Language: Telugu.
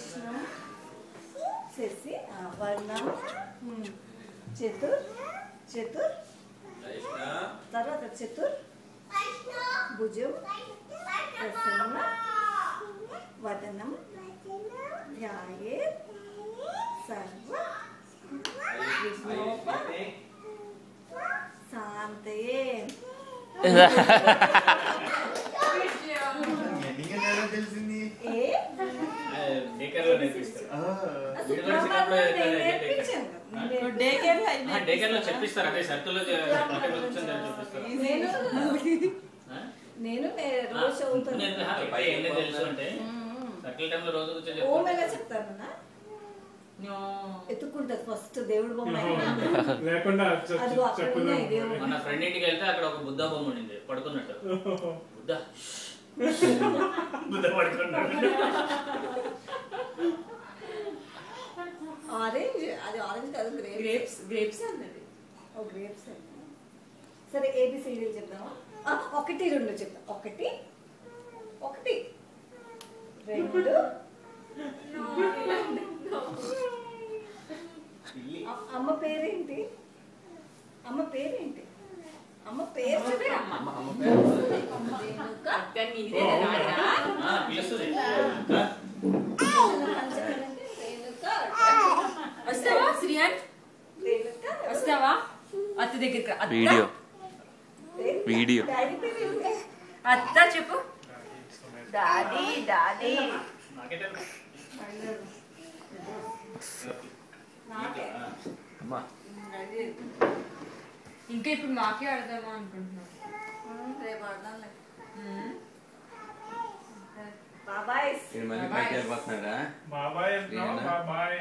कृष्णं शशि वर्णं चतुर चतुर తర్వాత చతుర్ భుజం ప్రసన్న వదనం ధ్యాయే సర్వ విఘ్నోప శాంతయే. చెప్పిస్తారు అదే సర్కిల్లో నేను రోజు చదువుతాను. తెలుసు అంటే సర్కిల్ టైంలో రోజు కూర్చొని ఓమేగా చెప్తాను. ఎత్తుకుంటది ఫస్ట్ దేవుడు బొమ్మ లేకుండా మన ఫ్రెండ్ ఇంటికి వెళ్తే అక్కడ ఒక బుద్ధ బొమ్మ ఉండింది పడుకున్నట్టు. బుద్ధ బుద్ధ పడుకున్నాడు. ఆరెంజ్ అది ఆరెంజ్ కాదు గ్రేప్స్ గ్రేప్స్ అన్నది. ఓ గ్రేప్స్ అన్న. సరే ఏబిసిడీలు చెప్దామా? 1 2 చెప్తా. 1 1 2 అమ్మ పేరేంటి? అమ్మ పేరేంటి? అమ్మ పేరు చెప్పే వస్తావా శ్రీయాన్? వస్తావా అత్త దగ్గరికి? వీడియో వీడియో అత్త చెప్పు. డాడీ డాడీ ఇంకా ఇప్పుడు మాకే ఆడదామా అనుకుంటున్నాం. రేపు ఆడదాంలే. బాబాయ్ బాబాయ్ బాబాయ్